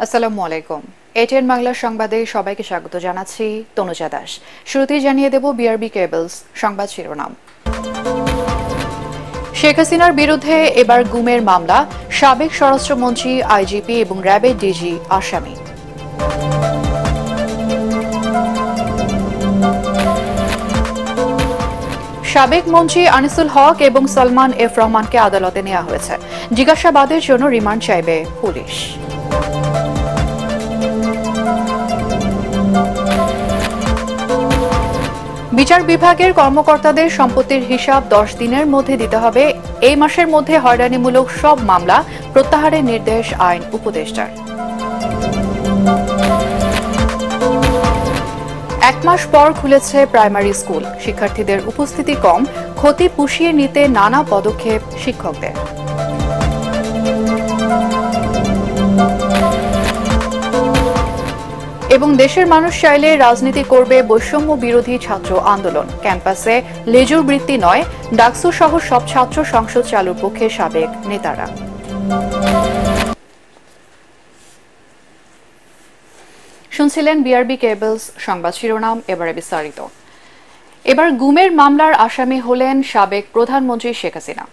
আসসালামু আলাইকুম। এটিএন বাংলা সংবাদে সবাইকে স্বাগত জানাচ্ছি তনুজা দাস। শুরুতেই জানিয়ে দেব বিআরবি কেবলস সংবাদ শিরোনাম। শেখ হাসিনার বিরুদ্ধে এবার গুমের মামলা, সাবেক স্বরাষ্ট্রমন্ত্রী, আইজিপি এবং র্যাবের ডিজি আসামি। সাবেক মন্ত্রী আনিসুল হক এবং সালমান এফ রহমানকে আদালতে নেওয়া হয়েছে। জিজ্ঞাসাবাদের জন্য রিমান্ড চাইবে পুলিশ। বিচার বিভাগের কর্মকর্তাদের সম্পত্তির হিসাব 10 দিনের মধ্যে দিতে হবে। এই মাসের মধ্যে হয়রানিমূলক সব মামলা প্রত্যাহারের নির্দেশ আইন উপদেষ্টার। 1 মাস পর খুলেছে প্রাইমারি স্কুল, শিক্ষার্থীদের উপস্থিতি কম, ক্ষতি পুষিয়ে নিতে নানা পদক্ষেপ শিক্ষকদের। এবং দেশের মানুষ চাইলে রাজনীতি করবে বৈষম্য বিরোধী ছাত্র আন্দোলন। ক্যাম্পাসে লেজুর বৃত্তি নয়, ডাকসু সহ সব ছাত্র সংসদ চালুর পক্ষে সাবেক নেতারা। শুনছিলেন বিআরবি কেবলস সংবাদ শিরোনাম, এবারে বিস্তারিত। এবার গুমের মামলার আসামি হলেন সাবেক প্রধানমন্ত্রী শেখ হাসিনা।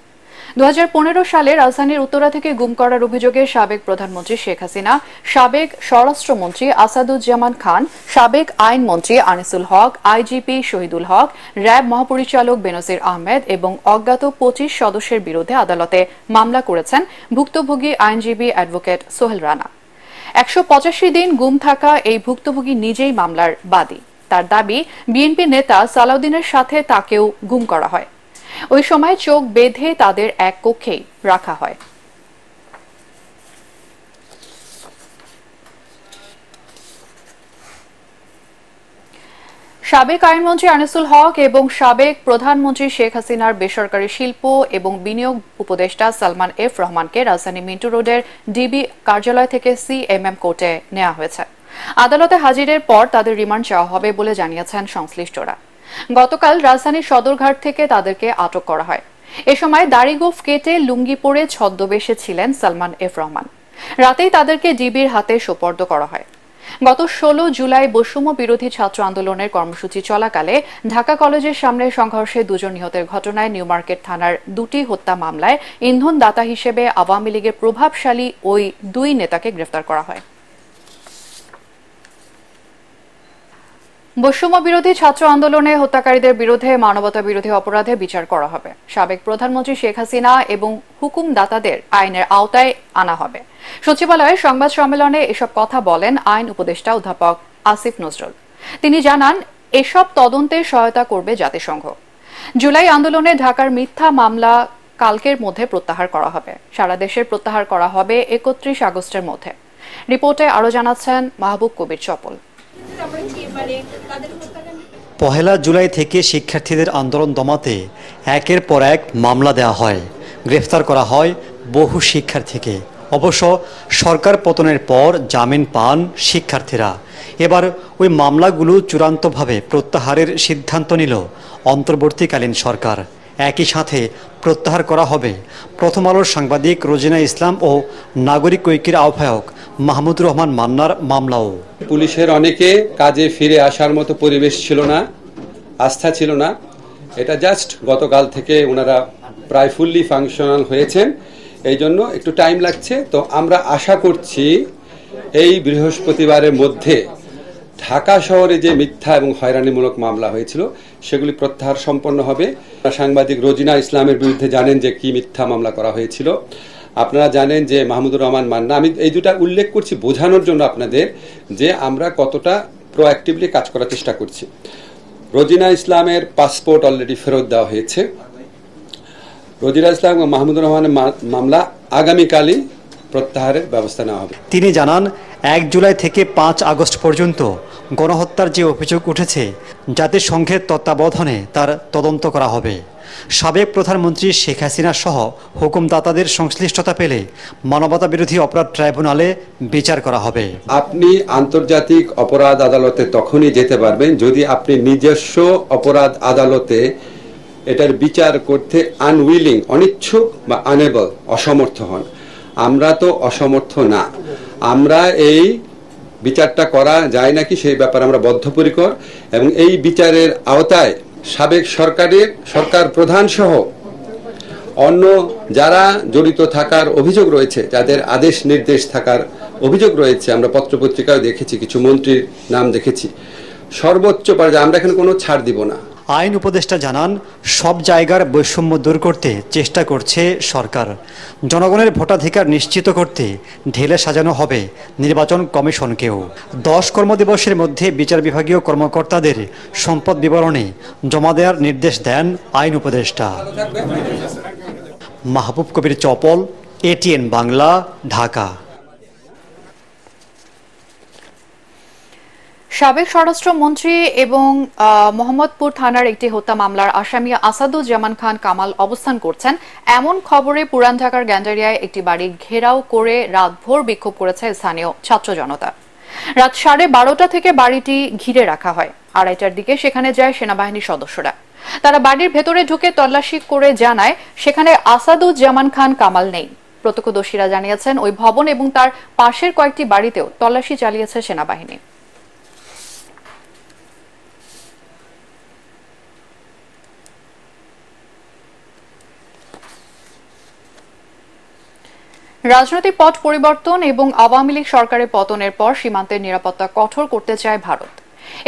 2015 সালে রাজধানীর উত্তরা থেকে গুম করার অভিযোগে সাবেক প্রধানমন্ত্রী শেখ হাসিনা, সাবেক স্বরাষ্ট্রমন্ত্রী আসাদুজ্জামান খান, সাবেক আইনমন্ত্রী আনিসুল হক, আইজিপি শহীদুল হক, র্যাব মহাপরিচালক বেনজির আহমেদ এবং অজ্ঞাত 25 সদস্যের বিরুদ্ধে আদালতে মামলা করেছেন ভুক্তভোগী আইনজীবী অ্যাডভোকেট সোহেল রানা। 185 দিন গুম থাকা এই ভুক্তভোগী নিজেই মামলার বাদী। তার দাবি, বিএনপি নেতা সালাউদ্দিনের সাথে তাকেও গুম করা হয়। ওই সময় চোখ বেঁধে তাদের এক কক্ষেই রাখা হয়। সাবেক আইনমন্ত্রী আনিসুল হক এবং সাবেক প্রধানমন্ত্রী শেখ হাসিনার বেসরকারি শিল্প এবং বিনিয়োগ উপদেষ্টা সালমান এফ রহমানকে রাজধানী মিন্টু রোডের ডিবি কার্যালয় থেকে সিএমএম কোর্টে নেওয়া হয়েছে। আদালতে হাজিরের পর তাদের রিমান্ড চাওয়া হবে বলে জানিয়েছেন সংশ্লিষ্টরা। গতকাল রাজধানীর সদরঘাট থেকে তাদেরকে আটক করা হয়। এ সময় দাড়িগোঁফ কেটে লুঙ্গি পরে ছদ্মবেশে ছিলেন সালমান এফ রহমান। রাতেই তাদেরকে ডিবির হাতে সোপর্দ করা হয়। গত 16 জুলাই বৈষম্য বিরোধী ছাত্র আন্দোলনের কর্মসূচি চলাকালে ঢাকা কলেজের সামনে সংঘর্ষে 2 জন নিহতের ঘটনায় নিউ মার্কেট থানার 2টি হত্যা মামলায় ইন্ধনদাতা হিসেবে আওয়ামী লীগের প্রভাবশালী ওই 2 নেতাকে গ্রেফতার করা হয়। বৈষম্য বিরোধী ছাত্র আন্দোলনে হত্যাকারীদের বিরুদ্ধে মানবতা বিরোধী অপরাধে বিচার করা হবে। সাবেক প্রধানমন্ত্রী শেখ হাসিনা এবং হুকুমদাতাদের আইনের আওতায় আনা হবে। সচিবালয়ে সংবাদ সম্মেলনে এসব কথা বলেন আইন উপদেষ্টা অধ্যাপক আসিফ নজরুল। তিনি জানান, এসব তদন্তে সহায়তা করবে জাতিসংঘ। জুলাই আন্দোলনে ঢাকার মিথ্যা মামলা কালকের মধ্যে প্রত্যাহার করা হবে। সারা দেশের প্রত্যাহার করা হবে 31 আগস্টের মধ্যে। রিপোর্টে আরো জানাচ্ছেন মাহবুব কবির চপল। 1 জুলাই থেকে শিক্ষার্থীদের আন্দোলন দমাতে একের পর এক মামলা দেওয়া হয়, গ্রেফতার করা হয় বহু শিক্ষার্থীকে। অবশ্য সরকার পতনের পর জামিন পান শিক্ষার্থীরা। এবার ওই মামলাগুলো চূড়ান্তভাবে প্রত্যাহারের সিদ্ধান্ত নিল অন্তর্বর্তীকালীন সরকার। একই সাথে প্রত্যাহার করা হবে প্রথম আলোর সাংবাদিক রোজিনা ইসলাম ও নাগরিক ঐক্যের আহ্বায়ক মাহমুদুর রহমান মান্নার মামলাও। পুলিশের অনেকে কাজে ফিরে আসার মতো পরিবেশ ছিল না, আস্থা ছিল না। এটা জাস্ট গতকাল থেকে ওনারা প্রায় ফুললি ফাংশনাল হয়েছেন, এই জন্য একটু টাইম লাগছে। তো আমরা আশা করছি এই বৃহস্পতিবারের মধ্যে ঢাকা শহরে যে মিথ্যা এবং হয়রানিমূলক মামলা হয়েছিল সেগুলি প্রত্যাহার সম্পন্ন হবে। সাংবাদিক রোজিনা ইসলামের বিরুদ্ধে জানেন যে কি মিথ্যা মামলা করা হয়েছিল। আপনারা জানেন যে মাহমুদুর রহমান মান্না। আমি এই দুটা উল্লেখ করছি বোঝানোর জন্য আপনাদের যে আমরা কতটা প্রোঅ্যাক্টিভলি কাজ করার চেষ্টা করছি। রোজিনা ইসলামের পাসপোর্ট অলরেডি ফেরত দেওয়া হয়েছে। রোজিনা ইসলাম এবং মাহমুদুর রহমানের মামলা আগামীকালই প্রত্যাহারের ব্যবস্থা নেওয়া হবে। তিনি জানান, 1 জুলাই থেকে 5 আগস্ট পর্যন্ত গণহত্যার যে অভিযোগ উঠেছে জাতিসংঘের তত্ত্বাবধানে তার তদন্ত করা হবে। সাবেক প্রধানমন্ত্রী শেখ হাসিনা সহ হুকুমদাতাদের সংশ্লিষ্টতা পেলে মানবতা বিরোধী অপরাধ ট্রাইব্যুনালে বিচার করা হবে। আপনি আন্তর্জাতিক অপরাধ আদালতে তখনই যেতে পারবেন যদি আপনি নিজস্ব অপরাধ আদালতে এটার বিচার করতে আনউইলিং, অনিচ্ছুক বা আনেবল, অসমর্থ হন। আমরা তো অসমর্থ না। আমরা এই বিচারটা করা যায় নাকি সেই ব্যাপারে আমরা বদ্ধপরিকর, এবং এই বিচারের আওতায় সাবেক সরকার প্রধান সহ অন্য যারা জড়িত থাকার অভিযোগ রয়েছে, যাদের আদেশ নির্দেশ থাকার অভিযোগ রয়েছে, আমরা পত্রপত্রিকায় দেখেছি, কিছু মন্ত্রীর নাম দেখেছি, সর্বোচ্চ পর্যায়ে আমরা এখানে কোনো ছাড় দিব না। আইন উপদেষ্টা জানান, সব জায়গার বৈষম্য দূর করতে চেষ্টা করছে সরকার। জনগণের ভোটাধিকার নিশ্চিত করতে ঢেলে সাজানো হবে নির্বাচন কমিশনকেও। 10 কর্মদিবসের মধ্যে বিচার বিভাগীয় কর্মকর্তাদের সম্পদ বিবরণী জমা দেওয়ার নির্দেশ দেন আইন উপদেষ্টা। মাহবুব কবির চপল, ATN বাংলা, ঢাকা। সাবেক স্বরাষ্ট্রমন্ত্রী এবং মোহাম্মদপুর থানার একটি হত্যা মামলার আসামি আসাদুজ্জামান খান কামাল অবস্থান করছেন এমন খবরে পুরান ঢাকার গ্যান্ডারিয়ায় একটি বাড়ি ঘেরাও করে রাতভর বিক্ষোভ করেছে স্থানীয় ছাত্র জনতা। রাত 12:30 থেকে বাড়িটি ঘিরে রাখা হয়। 2:30টার দিকে সেখানে যায় সেনাবাহিনীর সদস্যরা। তারা বাড়ির ভেতরে ঢুকে তল্লাশি করে জানায় সেখানে আসাদুজ্জামান খান কামাল নেই। প্রত্যক্ষদর্শীরা জানিয়েছেন ওই ভবন এবং তার পাশের কয়েকটি বাড়িতেও তল্লাশি চালিয়েছে সেনাবাহিনী। রাজনৈতিক পট পরিবর্তন এবং আওয়ামী লীগ সরকারের পতনের পর সীমান্তের নিরাপত্তা কঠোর করতে চায় ভারত।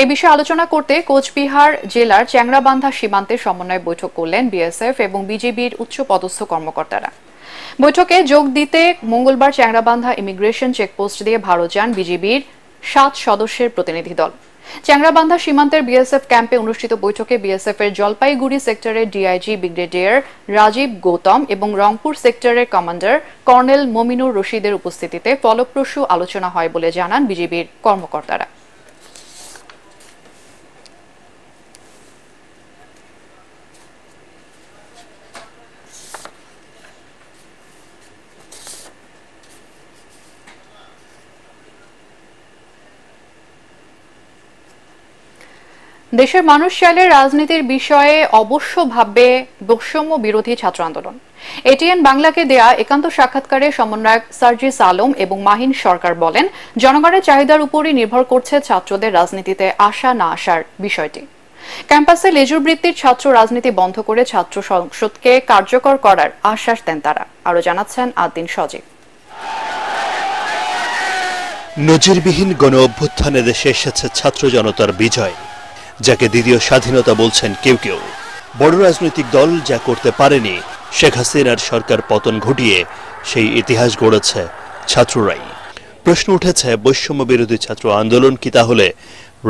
এ বিষয়ে আলোচনা করতে কোচবিহার জেলার চ্যাংরাবান্ধা সীমান্তে সমন্বয় বৈঠক করলেন বিএসএফ এবং বিজিবির উচ্চপদস্থ কর্মকর্তারা। বৈঠকে যোগ দিতে মঙ্গলবার চ্যাংরাবান্ধা ইমিগ্রেশন চেকপোস্ট দিয়ে ভারত যান বিজিবির 7 সদস্যের প্রতিনিধি দল। চ্যাংরাবান্ধা সীমান্তের বিএসএফ ক্যাম্পে অনুষ্ঠিত বৈঠকে বিএসএফ এর জলপাইগুড়ি সেক্টরের ডিআইজি ব্রিগেডিয়ার রাজীব গৌতম এবং রংপুর সেক্টরের কমান্ডার কর্নেল মমিনুর রশিদের উপস্থিতিতে ফলপ্রসূ আলোচনা হয় বলে জানান বিজিবির কর্মকর্তারা। দেশের মানুষ চাইলে রাজনীতির বিষয়ে অবশ্য ভাববে বৈষম্য বিরোধী ছাত্র আন্দোলন। এটিএন বাংলাকে দেয়া একান্ত সাক্ষাৎকারে সমন্বয়ক সার্জিস আলম এবং মাহিন সরকার বলেন, জনগণের চাহিদার উপরই নির্ভর করছে ছাত্রদের রাজনীতিতে আসা না আসার বিষয়টি। ক্যাম্পাসে লেজুর বৃত্তির ছাত্র রাজনীতি বন্ধ করে ছাত্র সংসদকে কার্যকর করার আশ্বাস দেন তারা। আরো জানাচ্ছেন আদ্দিন সজীব। নজিরবিহীন গণ অভ্যুত্থানে দেশে এসেছে ছাত্র জনতার বিজয়, যাকে দ্বিতীয় স্বাধীনতা বলছেন কেউ কেউ। বড় রাজনৈতিক দল যা করতে পারেনি, শেখ হাসিনার সরকার পতন ঘটিয়ে সেই ইতিহাস গড়েছে ছাত্ররাই। প্রশ্ন উঠেছে, বৈষম্য বিরোধী ছাত্র আন্দোলন কি তাহলে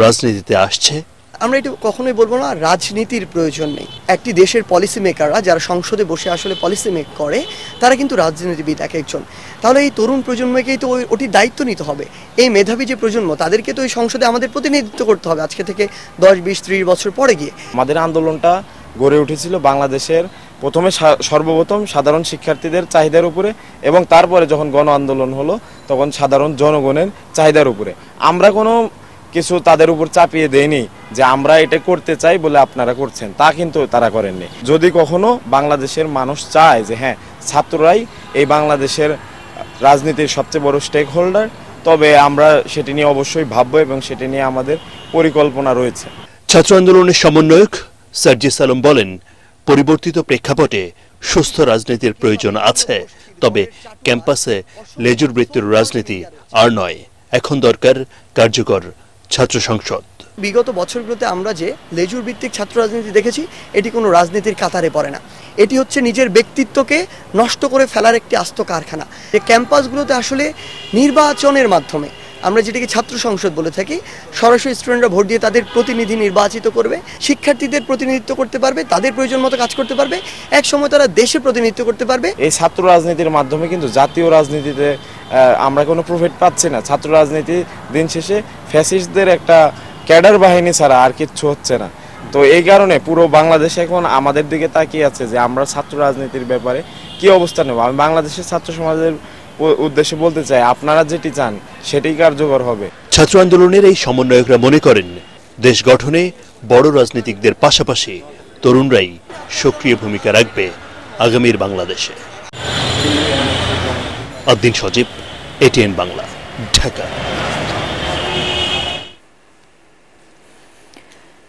রাজনীতিতে আসছে? আমরা এটা কখনোই বলবো না রাজনীতির প্রয়োজন নেই। একটি দেশের পলিসি মেকাররা যারা সংসদে বসে আসলে পলিসি মেক করে, তারা কিন্তু রাজনীতিবিদ এক একজন। তাহলে এই তরুণ প্রজন্মকেই তো ওটির দায়িত্ব নিতে হবে। এই মেধাবী যে প্রজন্ম, তাদেরকে তো এই সংসদে আমাদের প্রতিনিধিত্ব করতে হবে আজকে থেকে 10, 20, 30 বছর পরে গিয়ে। আমাদের আন্দোলনটা গড়ে উঠেছিল বাংলাদেশের প্রথমে সর্বপ্রথম সাধারণ শিক্ষার্থীদের চাহিদার উপরে, এবং তারপরে যখন গণ আন্দোলন হলো তখন সাধারণ জনগণের চাহিদার উপরে। আমরা কোনো কিছু তাদের উপর চাপিয়ে দেয়নি যে আমরা এটা করতে চাই বলে আপনারা করছেন, তা কিন্তু তারা করেননি। যদি কখনো বাংলাদেশের মানুষ চায় যে হ্যাঁ, ছাত্ররাই এই বাংলাদেশের রাজনীতির সবচেয়ে বড় স্টেক হোল্ডার, তবে আমরা সেটি নিয়ে অবশ্যই ভাববো এবং সেটি নিয়ে আমাদের পরিকল্পনা রয়েছে। ছাত্র আন্দোলনের সমন্বয়ক সার্জিস আলম বলেন, পরিবর্তিত প্রেক্ষাপটে সুস্থ রাজনীতির প্রয়োজন আছে, তবে ক্যাম্পাসে লেজুর বৃত্তির রাজনীতি আর নয়। এখন দরকার কার্যকর ছাত্র সংসদ। বিগত বছরগুলোতে আমরা যে লেজুর ভিত্তিক ছাত্র রাজনীতি দেখেছি, এটি কোনো রাজনীতির কাতারে পড়ে না। এটি হচ্ছে নিজের ব্যক্তিত্বকে নষ্ট করে ফেলার একটি আস্ত কারখানা। এই ক্যাম্পাসগুলোতে আসলে নির্বাচনের মাধ্যমে, আমরা যেটাকে ছাত্র সংসদ বলে থাকি, সরাসরি স্টুডেন্টরা ভোট দিয়ে তাদের প্রতিনিধি নির্বাচিত করবে, শিক্ষার্থীদের প্রতিনিধিত্ব করতে পারবে, তাদের প্রয়োজন মতো কাজ করতে পারবে, এক সময় তারা দেশে প্রতিনিধিত্ব করতে পারবে। এই ছাত্র রাজনীতির মাধ্যমে কিন্তু জাতীয় রাজনীতিতে আমরা কোনো প্রফিট পাচ্ছি না। ছাত্র রাজনীতি দিন শেষে ফ্যাসিস্টদের একটা ক্যাডার বাহিনী ছাড়া আর কিচ্ছু হচ্ছে না। তো এই কারণে পুরো বাংলাদেশ এখন আমাদের দিকে তাকিয়ে আছে যে আমরা ছাত্র রাজনীতির ব্যাপারে কি অবস্থান নেব। আমি বাংলাদেশের ছাত্র সমাজের উদ্দেশ্যে বলতে চাই, আপনারা যেটি চান সেটাই কার্যকর হবে। ছাত্র আন্দোলনের এই সমন্বয়করা মনে করেন, দেশ গঠনে বড় রাজনীতিকদের পাশাপাশি তরুণরাই সক্রিয় ভূমিকা রাখবে আগামীর বাংলাদেশে। আদ্দিন সজীব, এটিএন বাংলা, ঢাকা।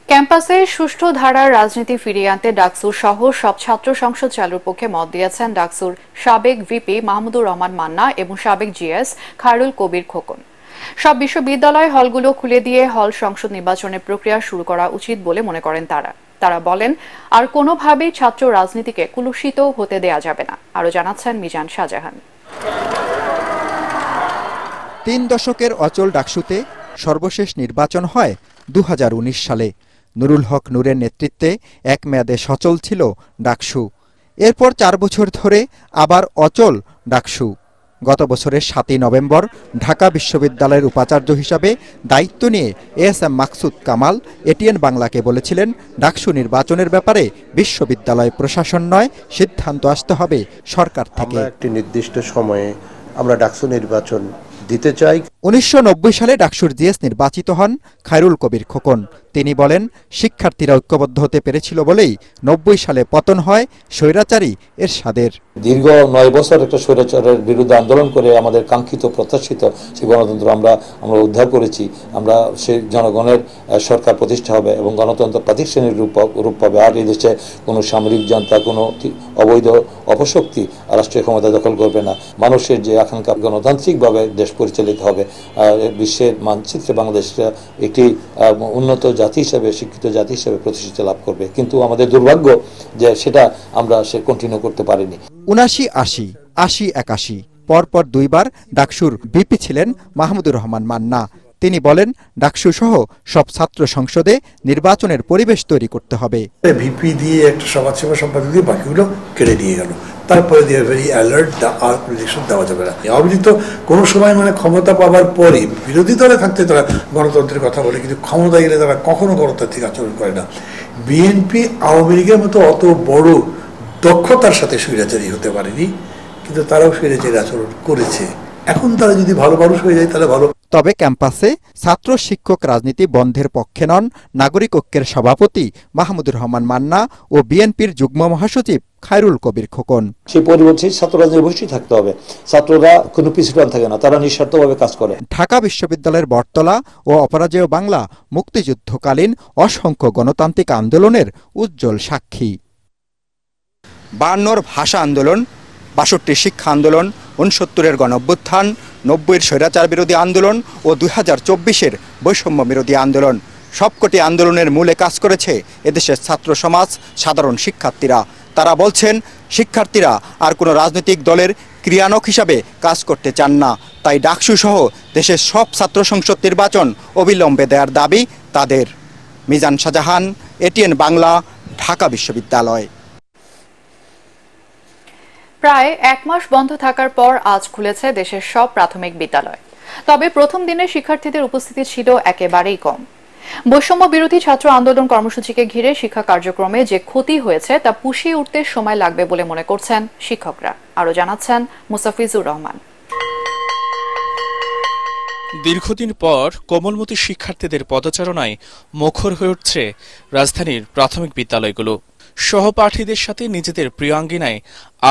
ক্যাম্পাসে সুষ্ঠু ধারার রাজনীতি ফিরিয়ে আনতে ডাকসুর সহ সব ছাত্র সংসদ চালুর পক্ষে মত দিয়েছেন ডাকসুর সাবেক ভিপি মাহমুদুর রহমান মান্না এবং সাবেক জিএস খায়রুল কবির খোকন। সব বিশ্ববিদ্যালয় হলগুলো খুলে দিয়ে হল সংসদ নির্বাচনের প্রক্রিয়া শুরু করা উচিত বলে মনে করেন তারা বলেন, আর কোনোভাবেই ছাত্র রাজনীতিকে কুলুষিত হতে দেয়া যাবে না। আরো জানাচ্ছেন মিজান শাহজাহান। 3 দশকের অচল ডাকসুতে সর্বশেষ নির্বাচন হয় 2019 সালে। নুরুল হক নূরের নেতৃত্বে এক মেয়াদে সচল ছিল ডাকসু। এরপর 4 বছর ধরে আবার অচল ডাকসু। গত বছরের 7ই নভেম্বর ঢাকা বিশ্ববিদ্যালয়ের উপাচার্য হিসাবে দায়িত্ব নিয়ে এএসএম মাকসুদ কামাল এটিএন বাংলাকে বলেছিলেন, ডাকসু নির্বাচনের ব্যাপারে বিশ্ববিদ্যালয় প্রশাসন নয়, সিদ্ধান্ত আসতে হবে সরকার থেকে। একটি নির্দিষ্ট সময়ে আমরা ডাকসু নির্বাচন দিতে চাই। 1990 সালে ডাকসুর জিএস নির্বাচিত হন খায়রুল কবির খোকন। তিনি বলেন, শিক্ষার্থীরা ঐক্যবদ্ধ হতে পেরেছিল বলেই 90 সালে পতন হয় স্বৈরাচারী এরশাদের। দীর্ঘ 9 বছর একটা স্বৈরাচারের বিরুদ্ধে আন্দোলন করে আমাদের কাঙ্ক্ষিত প্রত্যাশিত সেই গণতন্ত্র আমরা উদ্ধার করেছি। আমরা সেই জনগণের সরকার প্রতিষ্ঠা হবে এবং গণতন্ত্র প্রাতিষ্ঠানিক রূপ পাবে। আর এই দেশে কোনো সামরিক জান্তা, কোনো অবৈধ অপশক্তি রাষ্ট্রীয় ক্ষমতা দখল করবে না। মানুষের যে আকাঙ্ক্ষা, গণতান্ত্রিকভাবে দেশ পরিচালিত হবে। বিশ্বের মানচিত্রে বাংলাদেশ একটি উন্নত জাতি হিসেবে, শিক্ষিত জাতি হিসেবে প্রতিষ্ঠিত লাভ করবে। কিন্তু আমাদের দুর্ভাগ্য যে সেটা আমরা কন্টিনিউ করতে পারিনি। 79, 80, 81 পরপর 2 বার ডাকসুর ভিপি ছিলেন মাহমুদুর রহমান মান্না। তিনি বলেন, ডাকসু সহ সব ছাত্র সংসদে নির্বাচনের পরিবেশ তৈরি করতে হবে। ভিপি দিয়ে একটা সমাজসেবা সম্পাদক দিয়ে বাকিগুলো কেড়ে নিয়ে গেল। তারপরে দিয়ে ভেরি অ্যালার্ট আর ইলেকশন দেওয়া যাবে না। আওয়ামী লীগ তো কোনো সময় ক্ষমতা পাওয়ার পরে বিরোধী দলে থাকতে তারা গণতন্ত্রের কথা বলে, কিন্তু ক্ষমতা গেলে তারা কখনো গণতান্ত্রিক আচরণ করে না। বিএনপি আওয়ামী লীগের মতো অত বড় দক্ষতার সাথে স্বৈরাচারী হতে পারেনি, কিন্তু তারাও স্বৈরাচারী আচরণ করেছে। এখন তারা যদি ভালো মানুষ হয়ে যায় তাহলে ভালো। তবে ক্যাম্পাসে ছাত্র শিক্ষক রাজনীতি বন্ধের পক্ষে নন নাগরিক ঐক্যের সভাপতি মাহমুদুর রহমান মান্না ও বিএনপির যুগ্ম মহাসচিব খায়রুল কবির খোকন। সেই পরিবর্তে ছাত্ররা অবশ্যই থাকতে হবে। ছাত্ররা কোনো পিছুটান থাকে না, তারা নিঃস্বার্থভাবে কাজ করে। ঢাকা বিশ্ববিদ্যালয়ের বটতলা ও অপরাজেয় বাংলা মুক্তিযুদ্ধকালীন অসংখ্য গণতান্ত্রিক আন্দোলনের উজ্জ্বল সাক্ষী। 52 ভাষা আন্দোলন, 62 শিক্ষা আন্দোলন, 69-এর গণঅভ্যুত্থান, 90-এর স্বৈরাচার বিরোধী আন্দোলন ও 2024-এর বৈষম্য বিরোধী আন্দোলন, সবকটি আন্দোলনের মূলে কাজ করেছে এদেশের ছাত্র সমাজ, সাধারণ শিক্ষার্থীরা। তারা বলছেন, শিক্ষার্থীরা আর কোনো রাজনৈতিক দলের ক্রিয়ানক হিসাবে কাজ করতে চান না। তাই ডাকসু সহ দেশের সব ছাত্র সংসদ নির্বাচন অবিলম্বে দেওয়ার দাবি তাদের। মিজান শাহজাহান, এটিএন বাংলা, ঢাকা বিশ্ববিদ্যালয়। প্রায় 1 মাস বন্ধ থাকার পর আজ খুলেছে দেশের সব প্রাথমিক বিদ্যালয়। তবে প্রথম দিনে শিক্ষার্থীদের উপস্থিতি ছিল একেবারেই কম। বৈষম্য বিরোধী ছাত্র আন্দোলন কর্মসূচিকে ঘিরে শিক্ষা কার্যক্রমে যে ক্ষতি হয়েছে তা পুষিয়ে উঠতে সময় লাগবে বলে মনে করছেন শিক্ষকরা। আরো জানাচ্ছেন মুস্তাফিজুর রহমান। দীর্ঘদিন পর কোমলমতি শিক্ষার্থীদের পদচারণায় মুখর হয়ে উঠছে রাজধানীর প্রাথমিক বিদ্যালয়গুলো। সহপাঠীদের সাথে নিজেদের প্রিয়াঙ্গিনায়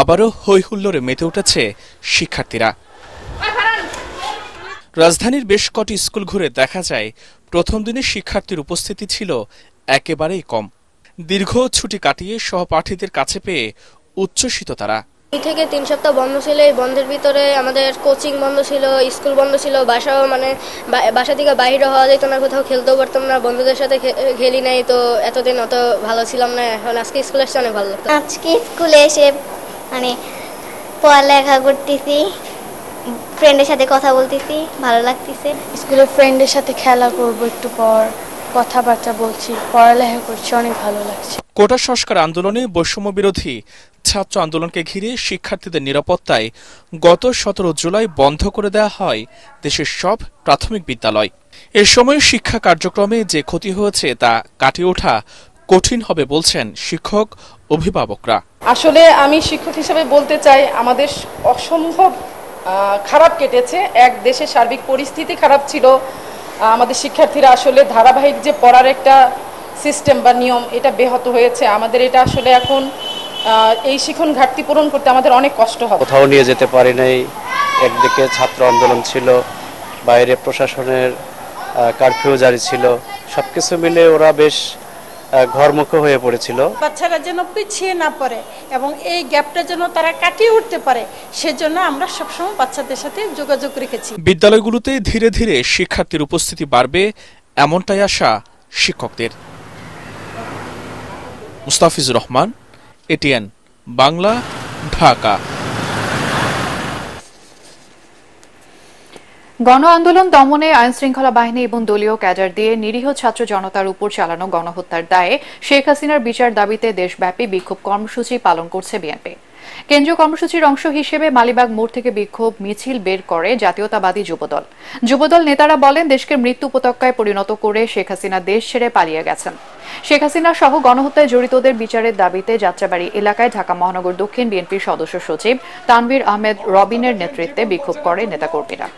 আবারও হৈ হুল্লোড়ে মেতে উঠেছে শিক্ষার্থীরা। রাজধানীর বেশ কটি স্কুল ঘুরে দেখা যায়, প্রথম দিনে শিক্ষার্থীর উপস্থিতি ছিল একেবারেই কম। দীর্ঘ ছুটি কাটিয়ে সহপাঠীদের কাছে পেয়ে উচ্ছ্বসিত তারা। এই থেকে 3 সপ্তাহ বন্ধ ছিল। এই বন্ধের ভিতরে আমাদের কোচিং বন্ধ ছিল, স্কুল বন্ধ ছিল, বাসা থেকে বাইরে হওয়া যেত না, কোথাও খেলতেও পারতাম না, বন্ধুদের সাথে খেলি নাই। তো এতদিন অত ভালো ছিলাম না। এখন আজকে স্কুলে এসে অনেক ভালো লাগতো। আজকে স্কুলে এসে পড়ালেখা করতেছি, ফ্রেন্ডের সাথে কথা বলতেছি, ভালো লাগতেছে। স্কুলে ফ্রেন্ডের সাথে খেলা করবো, একটু পর কথাবার্তা বলছি, পড়ালেখা করছি, অনেক ভালো লাগছে। কোটা সংস্কার আন্দোলনে বৈষম্য বিরোধী ছাত্র আন্দোলনকে ঘিরে শিক্ষার্থীদের নিরাপত্তায় গত 17 জুলাই বন্ধ করে দেওয়া হয় দেশের সব প্রাথমিক বিদ্যালয়। এ সময় শিক্ষা কার্যক্রমে যে ক্ষতি হয়েছে তা কাটিয়ে ওঠা কঠিন হবে বলছেন শিক্ষক অভিভাবকরা। আসলে আমি শিক্ষক হিসেবে বলতে চাই, আমাদের অসম্ভব খারাপ কেটেছে। এক দেশের সার্বিক পরিস্থিতি খারাপ ছিল। আমাদের শিক্ষার্থীরা আসলে ধারাবাহিক যে পড়ার একটা সিস্টেম বা নিয়ম, এটা ব্যাহত হয়েছে। আমাদের এটা আসলে এখন এই শিক্ষণ ঘাটতি পূরণ করতে আমাদের অনেক কষ্ট হবে। কোথাও নিয়ে যেতে পারি নাই। একদিকে ছাত্র আন্দোলন ছিল, বাইরে প্রশাসনের কারফিউ জারি ছিল, সবকিছু মিলে ওরা বেশ ঘরমুখী হয়ে পড়েছিল। বাচ্চারা যেন পিছিয়ে না পড়ে এবং এই গ্যাপটা যেন তারা কাটিয়ে উঠতে পারে, সেজন্য আমরা সবসময় বাচ্চাদের সাথে যোগাযোগ রেখেছি। বিদ্যালয়গুলোতে ধীরে ধীরে শিক্ষার্থীর উপস্থিতি বাড়বে, এমনটাই আশা শিক্ষকদের। মুস্তাফিজুর রহমান, এটিএন বাংলা, ঢাকা। গণ আন্দোলন দমনে আইনশৃঙ্খলা বাহিনী এবং দলীয় ক্যাডার দিয়ে নিরীহ ছাত্র জনতার উপর চালানো গণহত্যার দায়ে শেখ হাসিনার বিচার দাবিতে দেশব্যাপী বিক্ষোভ কর্মসূচি পালন করছে বিএনপি। কেন্দ্রীয় কর্মসূচির অংশ হিসেবে মালিবাগ মোড় থেকে বিক্ষোভ মিছিল বের করে জাতীয়তাবাদী যুবদল। যুবদল নেতারা বলেন, দেশকে মৃত্যু উপত্যকায় পরিণত করে শেখ হাসিনা দেশ ছেড়ে পালিয়ে গেছেন। শেখ হাসিনা সহ গণহত্যায় জড়িতদের বিচারের দাবিতে যাত্রাবাড়ি এলাকায় ঢাকা মহানগর দক্ষিণ বিএনপির সদস্য সচিব তানভীর আহমেদ রবিনের নেতৃত্বে বিক্ষোভ করে নেতাকর্মীরা।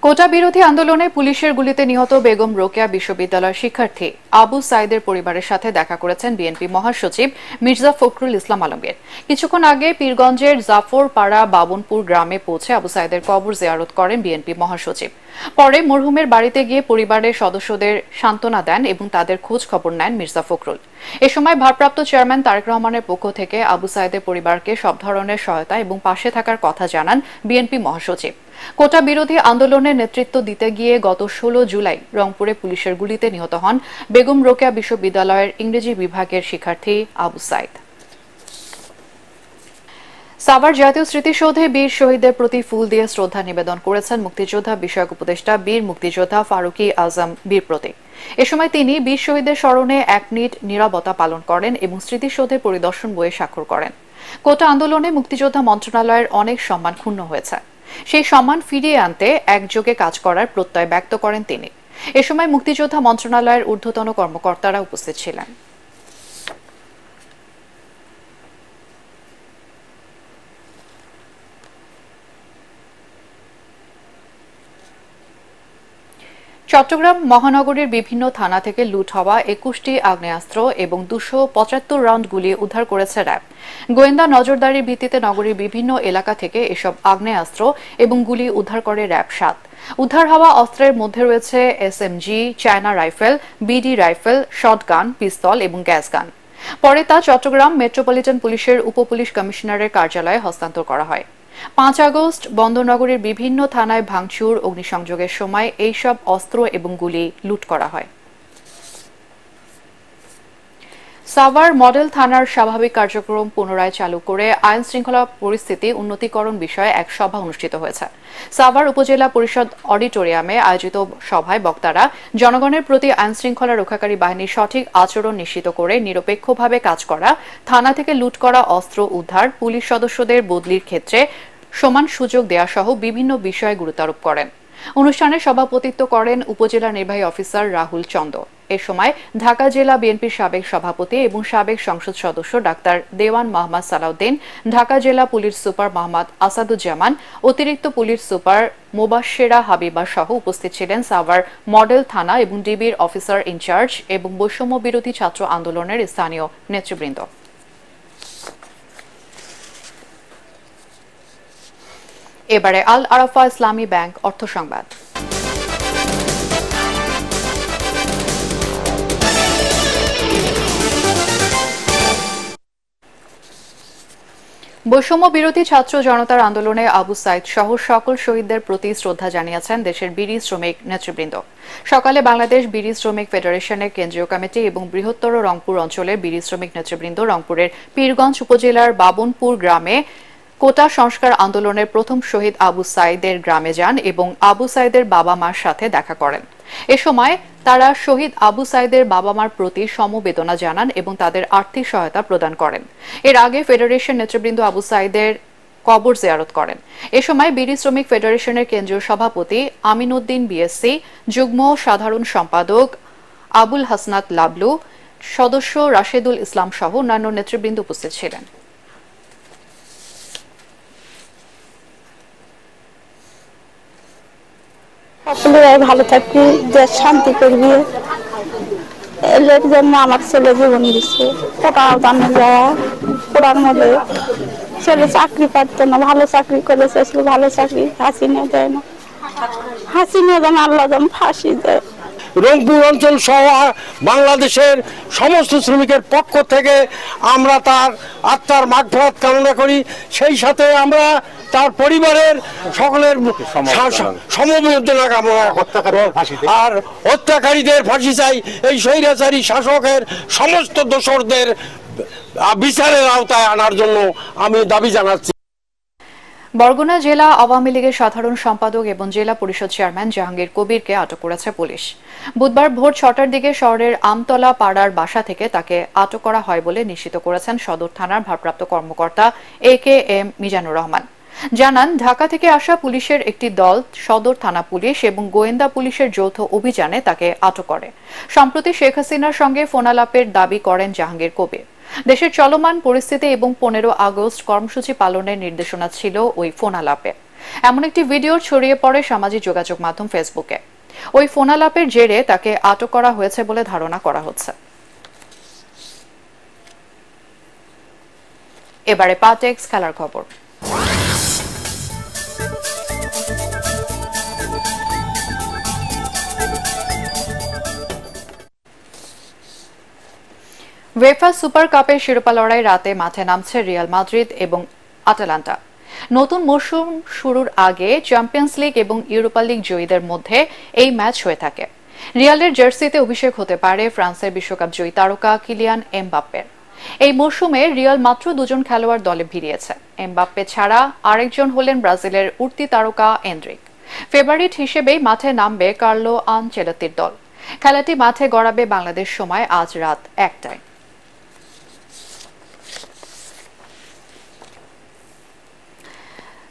কোটা বিরোধী আন্দোলনে পুলিশের গুলিতে নিহত বেগম রোকেয়া বিশ্ববিদ্যালয়ের শিক্ষার্থী আবু সাইদের পরিবারের সাথে দেখা করেছেন বিএনপি মহাসচিব মির্জা ফখরুল ইসলাম আলমগীর। কিছুক্ষণ আগে পীরগঞ্জের জাফরপাড়া বাবনপুর গ্রামে পৌঁছে আবু সাইদের কবর জিয়ারত করেন বিএনপি মহাসচিব। পরে মরহুমের বাড়িতে গিয়ে পরিবারের সদস্যদের সান্ত্বনা দেন এবং তাদের খোঁজ খবর নেন মির্জা ফখরুল। এ সময় ভারপ্রাপ্ত চেয়ারম্যান তারেক রহমানের পক্ষ থেকে আবু সাইদের পরিবারকে সব ধরনের সহায়তা এবং পাশে থাকার কথা জানান বিএনপি মহাসচিব। কোটা বিরোধী আন্দোলনের নেতৃত্ব দিতে গিয়ে গত 16 জুলাই রংপুরে পুলিশের গুলিতে নিহত হন বেগম রোকেয়া বিশ্ববিদ্যালয়ের ইংরেজি বিভাগের শিক্ষার্থী আবু সাইদ। সাভার জাতীয় স্মৃতিসৌধে বীর শহীদদের প্রতি ফুল দিয়ে শ্রদ্ধা নিবেদন করেছেন মুক্তিযোদ্ধা বিষয়ক উপদেষ্টা বীর মুক্তিযোদ্ধা ফারুকি আজম বীর প্রতীক। এ সময় তিনি বীর শহীদদের স্মরণে 1 মিনিট নীরবতা পালন করেন এবং স্মৃতিসৌধে পরিদর্শন বইয়ে স্বাক্ষর করেন। কোটা আন্দোলনে মুক্তিযোদ্ধা মন্ত্রণালয়ের অনেক সম্মান ক্ষুণ্ণ হয়েছে, সেই সম্মান ফিরিয়ে আনতে একযোগে কাজ করার প্রত্যয় ব্যক্ত করেন তিনি। এ সময় মুক্তিযোদ্ধা মন্ত্রণালয়ের ঊর্ধ্বতন কর্মকর্তারা উপস্থিত ছিলেন। চট্টগ্রাম মহানগরীর বিভিন্ন থানা থেকে লুট হওয়া 21টি আগ্নেয়াস্ত্র এবং 275 রাউন্ড গুলি উদ্ধার করেছে র্যাব। গোয়েন্দা নজরদারির ভিত্তিতে নগরীর বিভিন্ন এলাকা থেকে এসব আগ্নেয়াস্ত্র এবং গুলি উদ্ধার করে র্যাব 7। উদ্ধার হওয়া অস্ত্রের মধ্যে রয়েছে SMG, China rifle, BD rifle, shotgun, pistol এবং গ্যাস গান। পরে তা চট্টগ্রাম মেট্রোপলিটন পুলিশের উপপুলিশ কমিশনারের কার্যালয়ে হস্তান্তর করা হয়। 5 আগস্ট বন্দরনগরীর বিভিন্ন থানায় ভাঙচুর, অগ্নিসংযোগের সময় এইসব অস্ত্র এবং গুলি লুট করা হয়। সাভার মডেল থানার স্বাভাবিক কার্যক্রম পুনরায় চালু করে আইন শৃঙ্খলা পরিস্থিতি উন্নতিকরণ বিষয়ে এক সভা অনুষ্ঠিত হয়েছে। সাভার উপজেলা পরিষদ অডিটোরিয়ামে আয়োজিত সভায় বক্তারা জনগণের প্রতি আইন শৃঙ্খলা রক্ষাকারী বাহিনীর সঠিক আচরণ নিশ্চিত করে নিরপেক্ষভাবে কাজ করা, থানা থেকে লুট করা অস্ত্র উদ্ধার, পুলিশ সদস্যদের বদলির ক্ষেত্রে সমান সুযোগ দেয়া সহ বিভিন্ন বিষয়ে গুরুত্বারোপ করেন। অনুষ্ঠানে সভাপতিত্ব করেন উপজেলা নির্বাহী অফিসার রাহুল চন্দ। এ সময় ঢাকা জেলা বিএনপির সাবেক সভাপতি এবং সাবেক সংসদ সদস্য ডাক্তার দেওয়ান মোহাম্মদ সালাউদ্দিন, ঢাকা জেলা পুলিশ সুপার মোহাম্মদ আসাদুজ্জামান, অতিরিক্ত পুলিশ সুপার মোবাশ্বেরা হাবিবা সহ উপস্থিত ছিলেন সাভার মডেল থানা এবং ডিবির অফিসার ইনচার্জ এবং বৈষম্য বিরোধী ছাত্র আন্দোলনের স্থানীয় নেতৃবৃন্দ। এবারে আল আরাফা ইসলামী ব্যাংক অর্থ সংবাদ। বৈষম্য বিরোধী ছাত্র জনতার আন্দোলনে আবু সাইদ সহ সকল শহীদদের প্রতি শ্রদ্ধা জানিয়েছেন দেশের বিড়ি শ্রমিক নেতৃবৃন্দ। সকালে বাংলাদেশ বিড়ি শ্রমিক ফেডারেশনের কেন্দ্রীয় কমিটি এবং বৃহত্তর রংপুর অঞ্চলের বিড়ি শ্রমিক নেতৃবৃন্দ রংপুরের পীরগঞ্জ উপজেলার বাবনপুর গ্রামে কোটা সংস্কার আন্দোলনের প্রথম শহীদ আবু সাইদের গ্রামে যান এবং আবু সাইদের বাবা মার সাথে দেখা করেন। এ সময় তারা শহীদ আবু সাইদের বাবা মার প্রতি সমবেদনা জানান এবং তাদের আর্থিক সহায়তা প্রদান করেন। এর আগে ফেডারেশন নেতৃবৃন্দ আবু সাইদের কবর জিয়ারত করেন। এ সময় বিড়ি শ্রমিক ফেডারেশনের কেন্দ্রীয় সভাপতি আমিন উদ্দিন বিএসসি, যুগ্ম সাধারণ সম্পাদক আবুল হাসনাত লাবলু, সদস্য রাশেদুল ইসলাম সহ অন্যান্য নেতৃবৃন্দ উপস্থিত ছিলেন। সকলেই ভালো থাকবি, দেশ শান্তি করবি, এর জন্য আমার ছেলে জীবন দিচ্ছে। কোটা জানে যাওয়া, কোটার মধ্যে ছেলে চাকরি পারতো না, ভালো চাকরি করে চেয়েছিল, ভালো চাকরি হাসিনা দেয় না। হাসিনা যেন আল্লাহ যেন ফাঁসি দেয়। রংপুর অঞ্চল সহ বাংলাদেশের সমস্ত শ্রমিকের পক্ষ থেকে আমরা তার আত্মার মাগফিরাত কামনা করি। সেই সাথে আমরা তার পরিবারের সকলের সমবেদনা কামনা আর হত্যাকারীদের ফাঁসি চাই। এই স্বৈরাচারী শাসকের সমস্ত দোষরদের বিচারের আওতায় আনার জন্য আমি দাবি জানাচ্ছি। বরগুনা জেলা আওয়ামী লীগের সাধারণ সম্পাদক এবং জেলা পরিষদ চেয়ারম্যান জাহাঙ্গীর কবিরকে আটক করেছে পুলিশ। বুধবার ভোর 6টার দিকে শহরের আমতলা পাড়ার বাসা থেকে তাকে আটক করা হয় বলে নিশ্চিত করেছেন সদর থানার ভারপ্রাপ্ত কর্মকর্তা AK-M মিজানুর রহমান। জানান, ঢাকা থেকে আসা পুলিশের একটি দল সদর থানা পুলিশ এবং গোয়েন্দা পুলিশের যৌথ অভিযানে তাকে আটক করে। সম্প্রতি শেখ হাসিনার সঙ্গে ফোনালাপের দাবি করেন জাহাঙ্গীর কবির। দেশের চলমান পরিস্থিতি এবং 15 আগস্ট কর্মসূচি পালনের নির্দেশনা ছিল ওই ফোনালাপে। এমন একটি ভিডিও ছড়িয়ে পড়ে সামাজিক যোগাযোগ মাধ্যম ফেসবুকে। ওই ফোনালাপের জেরে তাকে আটক করা হয়েছে বলে ধারণা করা হচ্ছে। এবারে পাটেক্স খেলার খবর। উয়েফা সুপার কাপের শিরোপা লড়াই রাতে মাঠে নামছে রিয়াল মাদ্রিদ এবং আটালান্টা। নতুন মৌসুম শুরুর আগে চ্যাম্পিয়ন্স লিগ এবং ইউরোপা লিগ জয়ীদের মধ্যে এই ম্যাচ হয়ে থাকে। রিয়ালের জার্সিতে অভিষেক হতে পারে ফ্রান্সের বিশ্বকাপ জয়ী তারকা কিলিয়ান এমবাপ্পের। এই মৌসুমে রিয়াল মাত্র 2 জন খেলোয়াড় দলে ভিড়িয়েছে। এমবাপ্পে ছাড়া আরেকজন হলেন ব্রাজিলের উঠতি তারকা এন্ড্রিক। ফেভারিট হিসেবেই মাঠে নামবে কার্লো আনচেলত্তির দল। খেলাটি মাঠে গড়াবে বাংলাদেশ সময় আজ রাত 1টায়।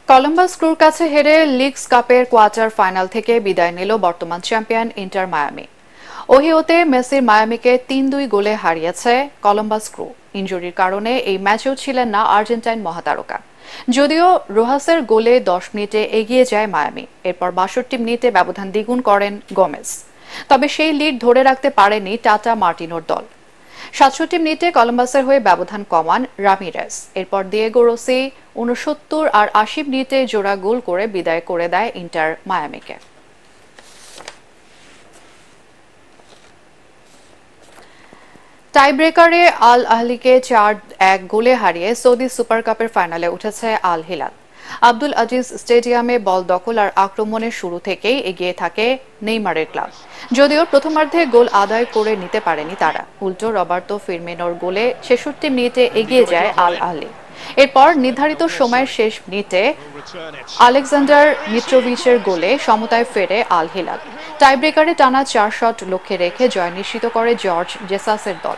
কলম্বাস ক্রুর কাছে হেরে লিগস কাপের কোয়ার্টার ফাইনাল থেকে বিদায় নিল বর্তমান চ্যাম্পিয়ন ইন্টার মায়ামি। ওহিওতে মেসির মায়ামিকে 3-2 গোলে হারিয়েছে কলম্বাস ক্রু। ইনজুরির কারণে এই ম্যাচেও ছিলেন না আর্জেন্টাইন মহাতারকা। যদিও রোহাসের গোলে 10 মিনিটে এগিয়ে যায় মায়ামি। এরপর 62 মিনিটে ব্যবধান দ্বিগুণ করেন গোমেজ। তবে সেই লিড ধরে রাখতে পারেনি টাটা মার্টিনোর দল। 67 মিনিটে কলম্বাসের হয়ে ব্যবধান কমান রামিরেস। এরপর দিয়েগো রসি 69 আর 80 মিনিটে জোড়া গোল করে বিদায় করে দেয় ইন্টার মায়ামিকে। টাইব্রেকারে আল আহলিকে 4-1 গোলে হারিয়ে সৌদি সুপার কাপের ফাইনালে উঠেছে আল হিলাল। আব্দুল আজিজ স্টেডিয়ামে বল দখল আর আক্রমণের শুরু থেকেই এগিয়ে থাকে নেইমারের ক্লাব। যদিও প্রথমার্ধে গোল আদায় করে নিতে পারেনি তারা। উল্টো রবার্তো ফিরমিনোর গোলে 66 মিনিটে এগিয়ে যায় আল আহলি। এরপর নির্ধারিত সময়ের শেষ মিনিটে আলেকজান্ডার মিত্রোভিচের গোলে সমতায় ফেরে আল হিলাল। টাইব্রেকারে টানা 4 শট লক্ষ্যে রেখে জয় নিশ্চিত করে জর্জ জেসাসের দল।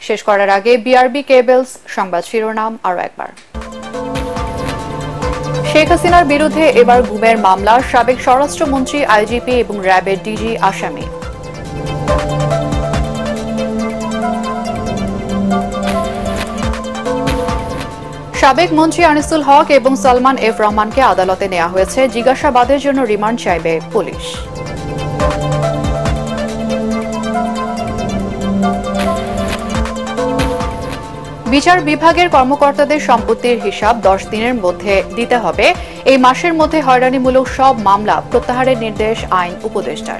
শেষ করার আগে বিআরবি কেবলস সংবাদ শিরোনাম আরো একবার। শেখ হাসিনার বিরুদ্ধে এবার গুমের মামলা, সাবেক স্বরাষ্ট্রমন্ত্রী, আইজিপি এবং র্যাবের ডিজি আসামি। সাবেক মন্ত্রী আনিসুল হক এবং সালমান এফ রহমানকে আদালতে নেওয়া হয়েছে। জিজ্ঞাসাবাদের জন্য রিমান্ড চাইবে পুলিশ। বিচার বিভাগের কর্মকর্তাদের সম্পত্তির হিসাব 10 দিনের মধ্যে দিতে হবে। এই মাসের মধ্যে হয়রানিমূলক সব মামলা প্রত্যাহারের নির্দেশ আইন উপদেষ্টার।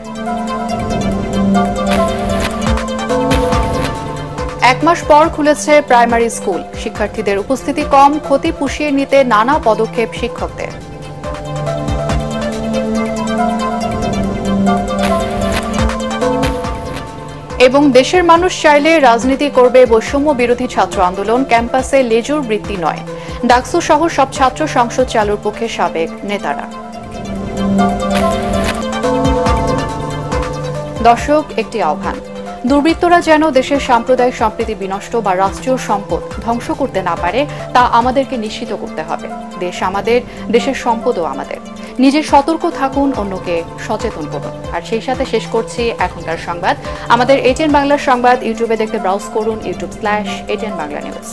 1 মাস পর খুলেছে প্রাইমারি স্কুল। শিক্ষার্থীদের উপস্থিতি কম, ক্ষতি পুষিয়ে নিতে নানা পদক্ষেপ শিক্ষকদের। এবং দেশের মানুষ চাইলে রাজনীতি করবে বৈষম্য বিরোধী ছাত্র আন্দোলন, ক্যাম্পাসে লেজুর বৃত্তি নয়। ডাকসু সহ সব ছাত্র সংসদ চালুর পক্ষে সাবেক নেতারা। দর্শক, একটি আহ্বান, দুর্বৃত্তরা যেন দেশের সাম্প্রদায়িক সম্প্রীতি বিনষ্ট বা রাষ্ট্রীয় সম্পদ ধ্বংস করতে না পারে তা আমাদেরকে নিশ্চিত করতে হবে। দেশ আমাদের, দেশের সম্পদও আমাদের। নিজে সতর্ক থাকুন, অন্যকে সচেতন করুন। আর সেই সাথে শেষ করছি এখনকার সংবাদ। আমাদের ATN বাংলা সংবাদ ইউটিউবে দেখতে ব্রাউজ করুন youtube/ATN Bangla News।